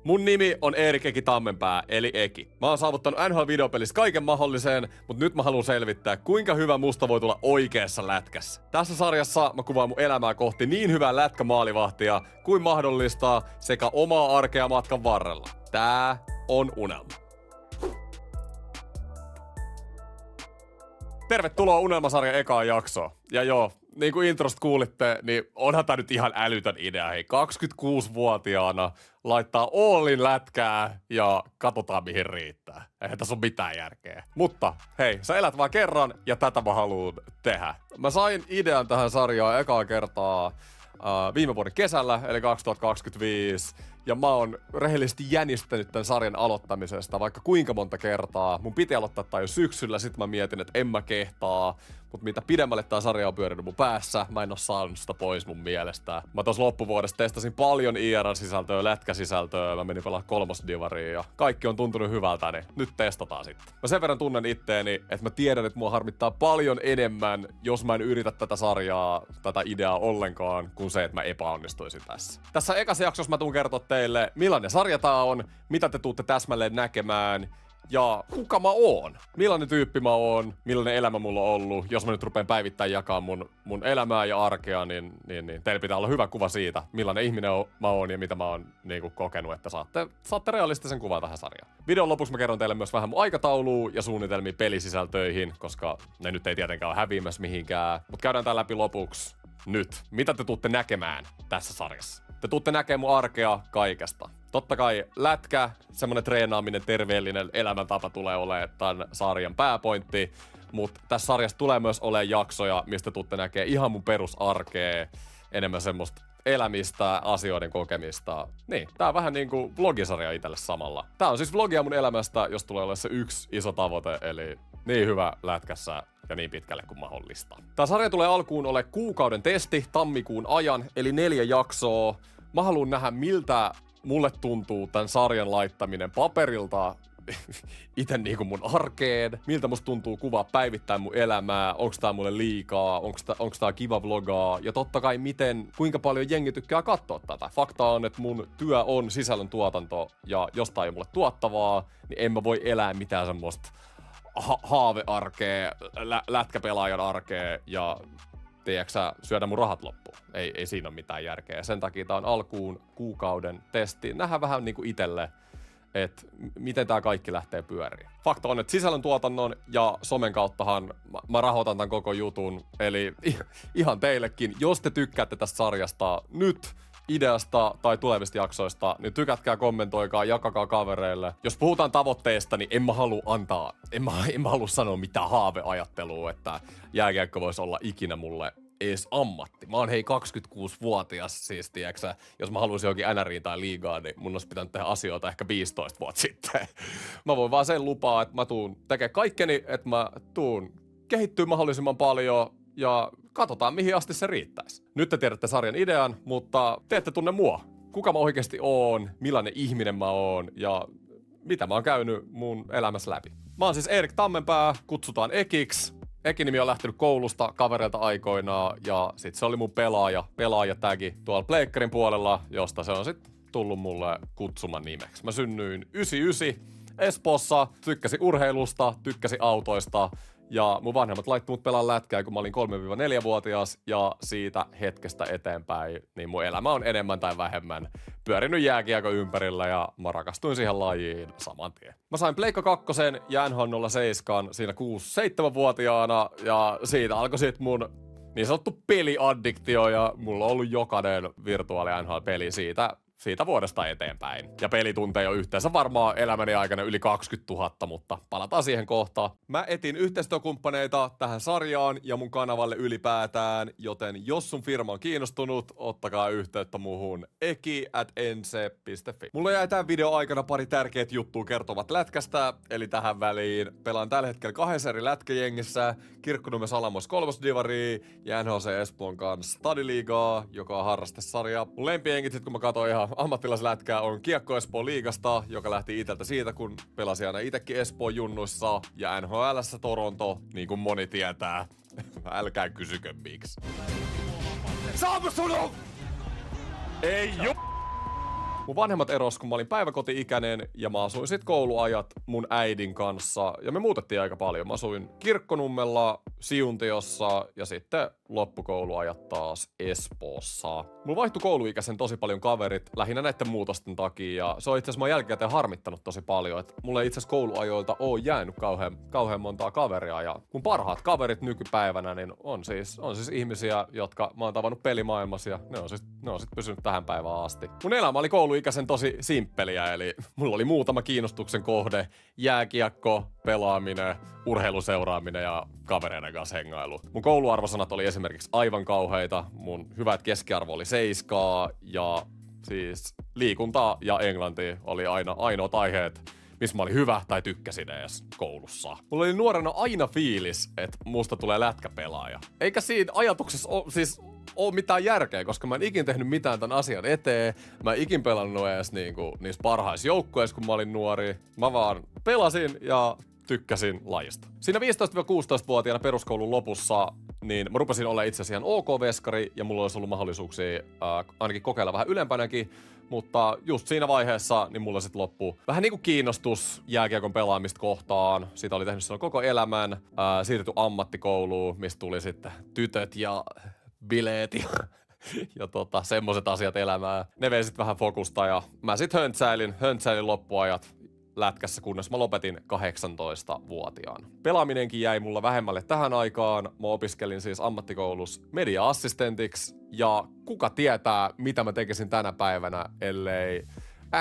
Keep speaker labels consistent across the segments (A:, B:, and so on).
A: Mun nimi on Erik Eki Tammenpää, eli Eki. Mä oon saavuttanut NHL-videopelissä kaiken mahdolliseen, mutta nyt mä haluan selvittää, kuinka hyvä musta voi tulla oikeassa lätkässä. Tässä sarjassa mä kuvaan mun elämää kohti niin hyvää lätkämaalivahtia kuin mahdollista sekä omaa arkea matkan varrella. Tää on unelma. Tervetuloa Unelmasarjan ekaan jaksoon. Ja joo, niin kuin introsta kuulitte, niin onhan tää nyt ihan älytön idea. Hei, 26-vuotiaana laittaa Allin lätkää ja katsotaan mihin riittää. Eihän tässä ole mitään järkeä. Mutta hei, sä elät vaan kerran ja tätä mä haluun tehdä. Mä sain idean tähän sarjaan ekaa kertaa viime vuoden kesällä, eli 2025. Ja mä oon rehellisesti jänistänyt tämän sarjan aloittamisesta vaikka kuinka monta kertaa. Mun piti aloittaa tää jo syksyllä, sit mä mietin, että en mä kehtaa. Mut mitä pidemmälle tää sarja on pyörinyt mun päässä, mä en oo saanut sitä pois mun mielestä. Mä tos loppuvuodesta testasin paljon IRL-sisältöä, lätkäsisältöä, mä menin pelaa kolmosdivariin ja kaikki on tuntunut hyvältä, niin nyt testataan sitten. Mä sen verran tunnen itteeni, että mä tiedän, että mua harmittaa paljon enemmän, jos mä en yritä tätä sarjaa, tätä ideaa ollenkaan, kuin se, että mä epäonnistuisin tässä. Tässä ekassa jaksossa mä tuun kertoa teille, millainen sarja tää on, mitä te tuutte täsmälleen näkemään, ja kuka mä oon. Millainen tyyppi mä oon, millainen elämä mulla on ollut. Jos mä nyt rupean päivittäin jakaa mun elämää ja arkea, niin teillä pitää olla hyvä kuva siitä, millainen ihminen mä oon ja mitä mä oon niinku kokenut, että saatte realistisen kuvan tähän sarjaan. Videon lopuksi mä kerron teille myös vähän mun aikataulua ja suunnitelmia pelisisältöihin, koska ne nyt ei tietenkään ole häviämässä mihinkään. Mut käydään tää läpi lopuksi nyt. Mitä te tuutte näkemään tässä sarjassa? Te tuutte näkemään mun arkea kaikesta. Totta kai lätkä, semmonen treenaaminen, terveellinen elämäntapa tulee olemaan tämän sarjan pääpointti, mutta tässä sarjassa tulee myös olemaan jaksoja, mistä tuutte näkee ihan mun perusarkea, enemmän semmoista elämistä, asioiden kokemista. Niin, tää on vähän niinku vlogisarja itselle samalla. Tää on siis vlogia mun elämästä, jos tulee olemaan se yksi iso tavoite, eli niin hyvä lätkässä ja niin pitkälle kuin mahdollista. Tää sarja tulee alkuun ole kuukauden testi tammikuun ajan, eli 4 jaksoa. Mä haluan nähdä, miltä mulle tuntuu tämän sarjan laittaminen paperilta ite niinku mun arkeen. Miltä musta tuntuu kuvaa päivittäin mun elämää. Onks tää mulle liikaa? Onks tää kiva vlogaa? Ja totta kai kuinka paljon jengi tykkää katsoa tätä. Fakta on, että mun työ on sisällön tuotanto. Ja jos tää ei mulle tuottavaa, niin en mä voi elää mitään semmoista haavearkea, lätkäpelaajan arkea ja tiedätkö syödä mun rahat loppuun. Ei siinä ole mitään järkeä. Sen takia tää on alkuun kuukauden testi. Nähdään vähän niinku itelle, että miten tää kaikki lähtee pyöriin. Fakta on, että sisällöntuotannon ja somen kauttahan mä rahoitan tämän koko jutun. Eli ihan teillekin, jos te tykkäätte tästä sarjasta nyt, ideasta tai tulevista jaksoista, niin tykätkää, kommentoikaa, jakakaa kavereille. Jos puhutaan tavoitteesta, niin en mä halua sanoa mitään haaveajattelua, että jääkiekko voisi olla ikinä mulle ees ammatti. Mä oon 26-vuotias siis, tiiäksä. Jos mä haluaisin jokin NRiin tai liigaan, niin mun olisi pitänyt tehdä asioita ehkä 15 vuotta sitten. Mä voin vaan sen lupaa, että mä tuun tekemään kaikkeni, että mä tuun kehittyä mahdollisimman paljon ja katsotaan, mihin asti se riittäisi. Nyt te tiedätte sarjan idean, mutta te ette tunne mua. Kuka mä oikeasti oon, millainen ihminen mä oon ja mitä mä oon käynyt mun elämässä läpi. Mä oon siis Erik Tammenpää, kutsutaan Ekiksi. Ekin-nimi on lähtenyt koulusta kavereilta aikoinaan ja sit se oli mun pelaajatägi tuolla pleikkarin puolella, josta se on sit tullut mulle kutsuman nimeksi. Mä synnyin 99 Espoossa, tykkäsin urheilusta, tykkäsin autoista. Ja mun vanhemmat laittoi mut pelaan lätkää, kun mä olin 3-4-vuotias, ja siitä hetkestä eteenpäin, niin mun elämä on enemmän tai vähemmän pyörinyt jääkiekon ympärillä, ja mä rakastuin siihen lajiin saman tien. Mä sain Pleikka 2 ja NHL 07 siinä 6-7-vuotiaana, ja siitä alkoi sit mun niin sanottu peliaddiktio, ja mulla on ollut jokainen virtuaali NHL-peli siitä vuodesta eteenpäin. Ja pelitunteja on yhteensä varmaan elämäni aikana yli 20 000, mutta palataan siihen kohtaan. Mä etin yhteistyökumppaneita tähän sarjaan ja mun kanavalle ylipäätään, joten jos sun firma on kiinnostunut, ottakaa yhteyttä muuhun eki@nc.fi. Mulla jäi tämän videon aikana pari tärkeät juttua kertovat lätkästä, eli tähän väliin pelaan tällä hetkellä 2 eri lätkäjengissä, Kirkkonummen Salamos kolmosdivaria ja NHC Espoon kanssa Stadiliigaa, joka on harrastesarja. Mun lempijengit sit kun mä katsoin ihan ammattilaislätkää on Kiekko Espoon liigasta, joka lähti iteltä siitä, kun pelasi aina itekin Espoon junnuissa ja NHL:ssä Toronto, niin kuin moni tietää. Älkää kysykö miksi. Saako sun? Ei ju... Mun vanhemmat eros, kun mä olin päiväkoti-ikäinen ja mä asuin sit kouluajat mun äidin kanssa ja me muutettiin aika paljon. Mä asuin Kirkkonummella, Siuntiossa ja sitten loppukouluajat taas Espoossa. Mulla vaihtui kouluikäisen tosi paljon kaverit lähinnä näiden muutosten takia ja se on itse asiassa mä jälkikäteen harmittanut tosi paljon, että mulla ei itse asiassa kouluajoilta oo jäänyt kauhean montaa kaveria ja mun parhaat kaverit nykypäivänä niin on siis ihmisiä, jotka mä oon tavannut pelimaailmassa ja ne on sit pysynyt tähän päivään asti. Mun elämä oli kouluikäisen tosi simppeliä, eli mulla oli muutama kiinnostuksen kohde, jääkiekko, pelaaminen, urheiluseuraaminen ja kavereiden kanssa hengailu. Mun kouluarvosanat oli esimerkiksi aivan kauheita, mun hyvät keskiarvo oli 7 ja siis liikunta ja englanti oli aina ainoat aiheet, missä mä olin hyvä tai tykkäsin edes koulussa. Mulla oli nuorena aina fiilis, että musta tulee lätkäpelaaja. Eikä siinä ajatuksessa ole mitään järkeä, koska mä en ikin tehnyt mitään tämän asian eteen. Mä en ikin pelannut edes niissä parhaissa joukkueissa, kun mä olin nuori. Mä vaan pelasin ja tykkäsin lajista. Siinä 15-16-vuotiaana peruskoulun lopussa niin mä rupesin olla itse asiassa ihan OK-veskari ja mulla olisi ollut mahdollisuuksia ainakin kokeilla vähän ylempänäkin, mutta just siinä vaiheessa niin mulla sitten loppui vähän niinku kiinnostus jääkiekon pelaamista kohtaan. Siitä oli tehnyt silloin koko elämän, siirtyi ammattikouluun, mistä tuli sitten tytöt ja bileet ja semmoset asiat elämään. Ne vei sit vähän fokusta ja mä sit höntsäilin loppuajat lätkässä, kunnes mä lopetin 18-vuotiaana. Pelaaminenkin jäi mulla vähemmälle tähän aikaan. Mä opiskelin siis ammattikoulussa media-assistentiksi ja kuka tietää, mitä mä tekisin tänä päivänä, ellei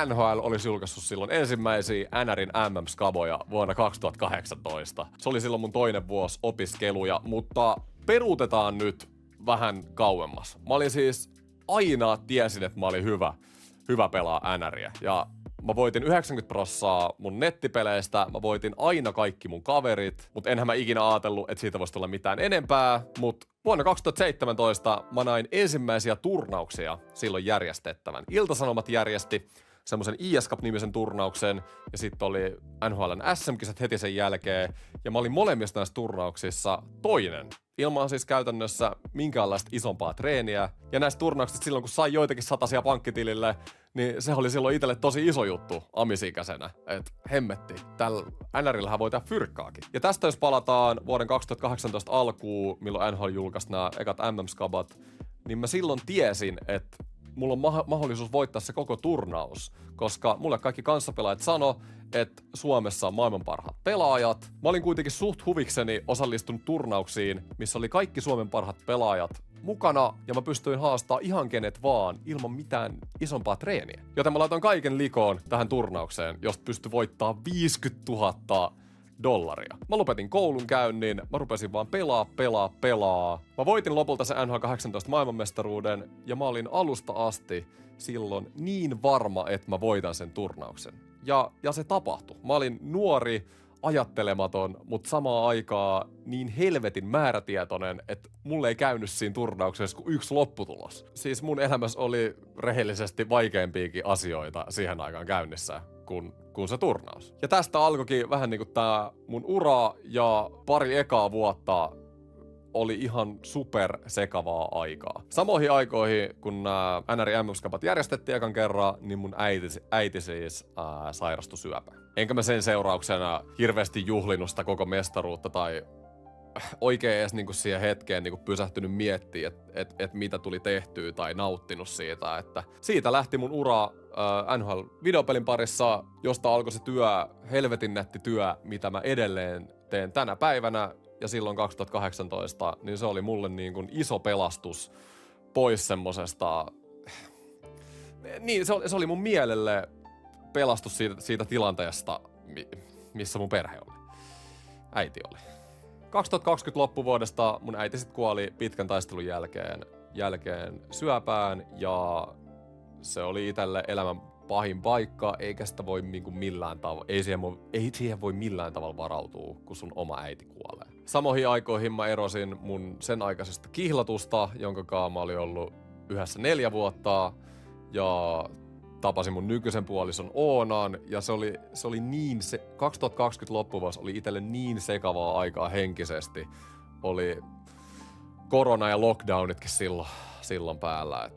A: NHL olisi julkaissut silloin ensimmäisiä NRin MM-skaboja vuonna 2018. Se oli silloin mun toinen vuosi opiskeluja, mutta peruutetaan nyt vähän kauemmas. Mä olin siis aina tiesin, että mä olin hyvä pelaa NRiä ja mä voitin 90% mun nettipeleistä, mä voitin aina kaikki mun kaverit, mutta enhän mä ikinä ajatellut, että siitä voisi tulla mitään enempää, mutta vuonna 2017 mä näin ensimmäisiä turnauksia silloin järjestettävän. Ilta-Sanomat järjesti semmoisen IS Cup-nimisen turnauksen ja sitten oli NHL:n SM-kisat heti sen jälkeen ja mä olin molemmissa näissä turnauksissa toinen. Ilman siis käytännössä minkäänlaista isompaa treeniä. Ja näistä turnauksista silloin, kun sai joitakin satasia pankkitilille, niin se oli silloin itselle tosi iso juttu amisikäisenä. Että hemmetti, tällä NRillähän voi tehdä fyrkkaakin. Ja tästä jos palataan vuoden 2018 alkuun, milloin NHL julkaisi nämä ekat MM-skabat, niin mä silloin tiesin, että mulla on mahdollisuus voittaa se koko turnaus, koska mulle kaikki kanssapelaajat sano, että Suomessa on maailman parhaat pelaajat. Mä olin kuitenkin suht huvikseni osallistunut turnauksiin, missä oli kaikki Suomen parhaat pelaajat mukana, ja mä pystyin haastaa ihan kenet vaan ilman mitään isompaa treeniä. Joten mä laitoin kaiken likoon tähän turnaukseen, josta pystyi voittaa $50,000. Mä lopetin koulun käynnin, mä rupesin vaan pelaa. Mä voitin lopulta se NHL 18 maailmanmestaruuden ja mä olin alusta asti silloin niin varma, että mä voitan sen turnauksen. Ja se tapahtui. Mä olin nuori, ajattelematon, mutta samaan aikaan niin helvetin määrätietoinen, että mulle ei käynyt siinä turnauksessa kuin yksi lopputulos. Siis mun elämässä oli rehellisesti vaikeampiakin asioita siihen aikaan käynnissä kuin se turnaus. Ja tästä alkoikin vähän niinku tää mun ura ja pari ekaa vuotta oli ihan super sekavaa aikaa. Samoihin aikoihin, kun nämä NR MM-skapat järjestettiin ekan kerran, niin mun äiti siis sairastui syöpään. Enkä mä sen seurauksena hirveästi juhlinut sitä koko mestaruutta tai oikein edes niinku siihen hetkeen niinku pysähtynyt miettimään, että mitä tuli tehtyä tai nauttinut siitä. Että siitä lähti mun ura NHL-videopelin parissa, josta alkoi se helvetin nätti työ, mitä mä edelleen teen tänä päivänä. Ja silloin 2018, niin se oli mulle niin kuin iso pelastus pois semmosesta. Niin, se oli mun mielelle pelastus siitä tilanteesta, missä mun perhe oli. Äiti oli. 2020 loppuvuodesta mun äiti sit kuoli pitkän taistelun jälkeen syöpään ja se oli itselle elämän pahin paikka, eikä sitä voi niinku millään tavalla, ei siihen voi millään tavalla varautua, kun sun oma äiti kuolee. Samoihin aikoihin mä erosin mun sen aikaisesta kihlatusta, jonka kanssa mä olin ollut yhdessä 4 vuotta ja tapasin mun nykyisen puolison Oonan ja se oli niin 2020 loppuvuosi oli itselle niin sekavaa aikaa henkisesti. Oli korona ja lockdownitkin silloin päällä,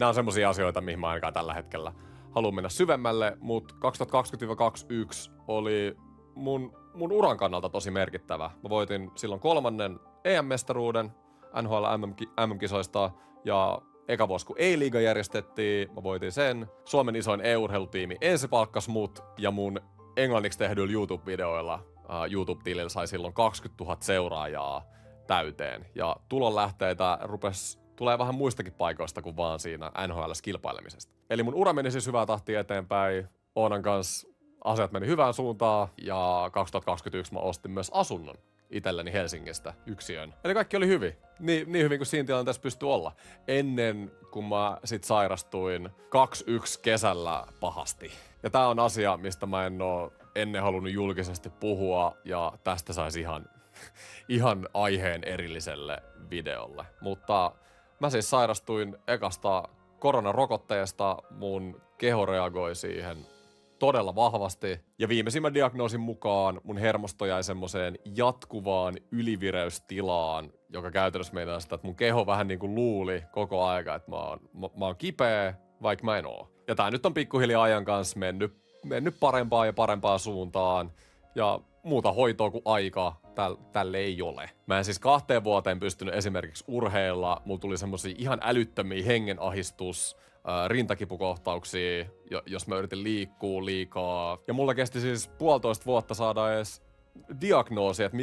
A: Nämä on semmosia asioita, mihin mä ainakaan tällä hetkellä haluan mennä syvemmälle, mutta 2020-2021 oli mun uran kannalta tosi merkittävä. Mä voitin silloin 3. EM-mestaruuden NHL MM-kisoista ja eka vuosi kun E-liiga järjestettiin, mä voitin sen. Suomen isoin e-urheilutiimi ensi palkkas mut ja mun englanniksi tehdyillä YouTube-videoilla YouTube-tilillä sai silloin 20 000 seuraajaa täyteen. Ja tulonlähteitä tulee vähän muistakin paikoista kuin vaan siinä NHL-kilpailemisesta. Eli mun ura meni siis hyvää tahtia eteenpäin. Oonan kanssa asiat meni hyvään suuntaan ja 2021 mä ostin myös asunnon itselleni Helsingistä yksiön. Eli kaikki oli hyvin. Niin hyvin kuin siinä tilanteessa pystyi olla. Ennen kuin mä sit sairastuin 21 kesällä pahasti. Ja tää on asia, mistä mä en oo ennen halunnut julkisesti puhua ja tästä saisi ihan aiheen erilliselle videolle. Mutta mä siis sairastuin ekasta koronarokotteesta, mun keho reagoi siihen todella vahvasti. Ja viimeisimmän diagnoosin mukaan mun hermosto jäi semmoseen jatkuvaan ylivireystilaan, joka käytännössä meinaa sitä, että mun keho vähän niin kuin luuli koko aika, että mä oon kipeä, vaikka mä en oo. Ja tää nyt on pikkuhiljaa ajan kanssa mennyt parempaan ja parempaan suuntaan. Ja muuta hoitoa kuin aika tälle ei ole. Mä en siis 2 vuoteen pystynyt esimerkiksi urheilla. Mulla tuli semmosia ihan älyttömiä hengenahistus, rintakipukohtauksia, jos mä yritin liikkua liikaa. Ja mulla kesti siis 1,5 vuotta saada edes diagnoosi, että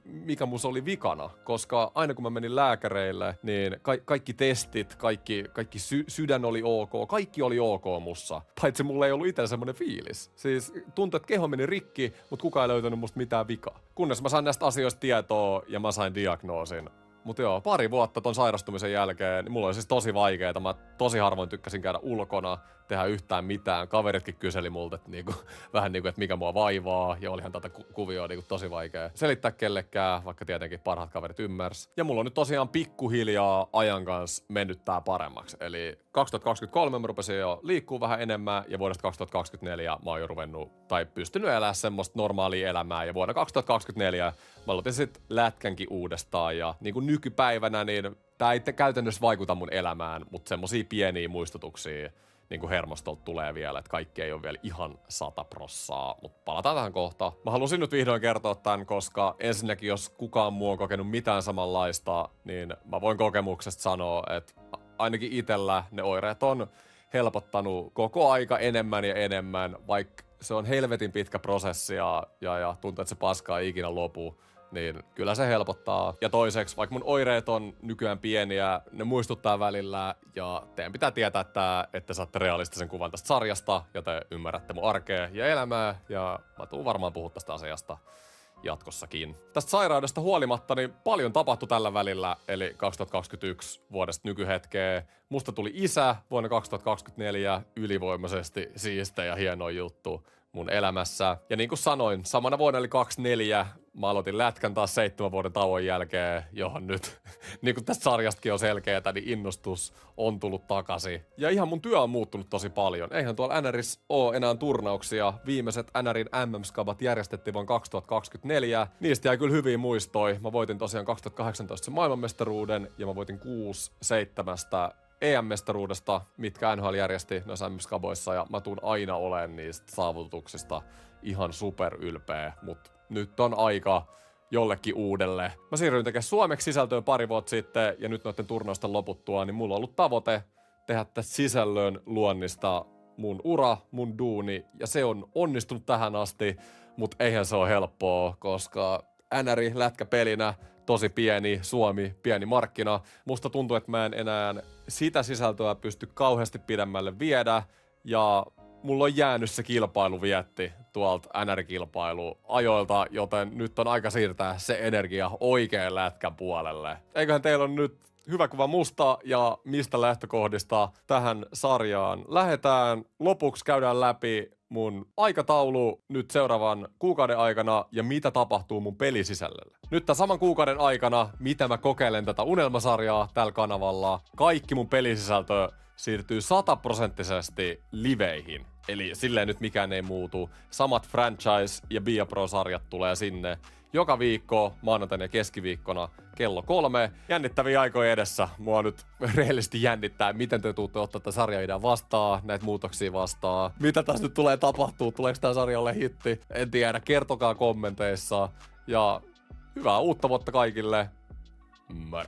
A: mikä mus oli vikana. Koska aina kun mä menin lääkäreille, niin kaikki testit, kaikki sydän oli ok, kaikki oli ok mussa. Paitsi mulla ei ollut itsellä semmonen fiilis. Siis tuntui, että keho meni rikki, mutta kukaan ei löytänyt musta mitään vikaa. Kunnes mä sain näistä asioista tietoa ja mä sain diagnoosin. Mutta joo, 2 vuotta ton sairastumisen jälkeen, niin mulla oli siis tosi vaikeeta. Mä tosi harvoin tykkäsin käydä ulkona, tehdä yhtään mitään. Kaveritkin kyseli multa, että vähän niinku, että mikä mua vaivaa. Ja olihan tätä kuvioa niinku tosi vaikea selittää kellekään, vaikka tietenkin parhaat kaverit ymmärs. Ja mulla on nyt tosiaan pikkuhiljaa ajan kanssa mennyt tää paremmaksi. Eli 2023 mä rupesin jo liikkuu vähän enemmän ja vuodesta 2024 mä oon jo ruvennut tai pystynyt elämään semmoista normaalia elämää. Ja vuonna 2024 mä aloitin sit lätkänkin uudestaan ja niinku nykypäivänä niin tää ei käytännössä vaikuta mun elämään, mutta semmosia pieniä muistutuksia niinku hermostolta tulee vielä, että kaikki ei ole vielä ihan 100%, mutta palataan tähän kohtaan. Mä halusin nyt vihdoin kertoa tämän, koska ensinnäkin jos kukaan muu on kokenut mitään samanlaista, niin mä voin kokemuksesta sanoa, että ainakin itellä ne oireet on helpottanut koko aika enemmän ja enemmän, vaikka se on helvetin pitkä prosessi ja tuntuu, että se paska ei ikinä lopu. Niin kyllä se helpottaa. Ja toiseksi, vaikka mun oireet on nykyään pieniä, ne muistuttaa välillä ja teidän pitää tietää, että saatte realistisen kuvan tästä sarjasta ja te ymmärrätte mun arkea ja elämää ja mä tuun varmaan puhua tästä asiasta jatkossakin. Tästä sairaudesta huolimatta niin paljon tapahtui tällä välillä, eli 2021 vuodesta nykyhetkeen. Musta tuli isä vuonna 2024 ylivoimaisesti siistejä ja hieno juttu mun elämässä. Ja niin kuin sanoin, samana vuonna eli 24 mä aloitin lätkän taas 7 vuoden tauon jälkeen, johon nyt, niin kuin tästä sarjastakin on selkeätä, niin innostus on tullut takaisin. Ja ihan mun työ on muuttunut tosi paljon. Eihän tuolla NRissä ole enää turnauksia. Viimeiset NRin MM-skabat järjestettiin vuonna 2024. Niistä jäi kyllä hyviä muistoja. Mä voitin tosiaan 2018 sen maailmanmestaruuden ja mä voitin 6-7 EM-mestaruudesta, mitkä NHL järjesti noissa MM-skaboissa, ja mä tuun aina olemaan niistä saavutuksista ihan super ylpeä, mutta nyt on aika jollekin uudelle. Mä siirryin tekemään suomeksi sisältöä 2 vuotta sitten, ja nyt noiden turnausten loputtua, niin mulla on ollut tavoite tehdä tästä sisällön luonnista mun ura, mun duuni, ja se on onnistunut tähän asti, mutta eihän se ole helppoa, koska NRi lätkäpelinä tosi pieni Suomi, pieni markkina. Musta tuntuu, että mä en enää sitä sisältöä pysty kauheasti pidemmälle viedä, ja mulla on jäänyt se kilpailuvietti tuolta NR-kilpailuajoilta, joten nyt on aika siirtää se energia oikean lätkän puolelle. Eiköhän teillä on nyt hyvä kuva musta ja mistä lähtökohdista tähän sarjaan lähdetään. Lopuksi käydään läpi mun aikataulu nyt seuraavan kuukauden aikana ja mitä tapahtuu mun pelisisällöllä. Nyt tämän saman kuukauden aikana, mitä mä kokeilen tätä unelmasarjaa tällä kanavalla. Kaikki mun pelisisältö siirtyy 100% liveihin. Eli silleen nyt mikään ei muutu. Samat franchise- ja Via Pro-sarjat tulee sinne joka viikko, maanantaina ja keskiviikkona kello 3. Jännittäviä aikoja edessä. Mua nyt rehellisesti jännittää, miten te tuutte ottaa tätä sarjaidea vastaan, näitä muutoksia vastaan. Mitä tässä nyt tulee tapahtuu? Tuleeko tämä sarja ole hitti? En tiedä. Kertokaa kommenteissa. Ja hyvää uutta vuotta kaikille. Moi.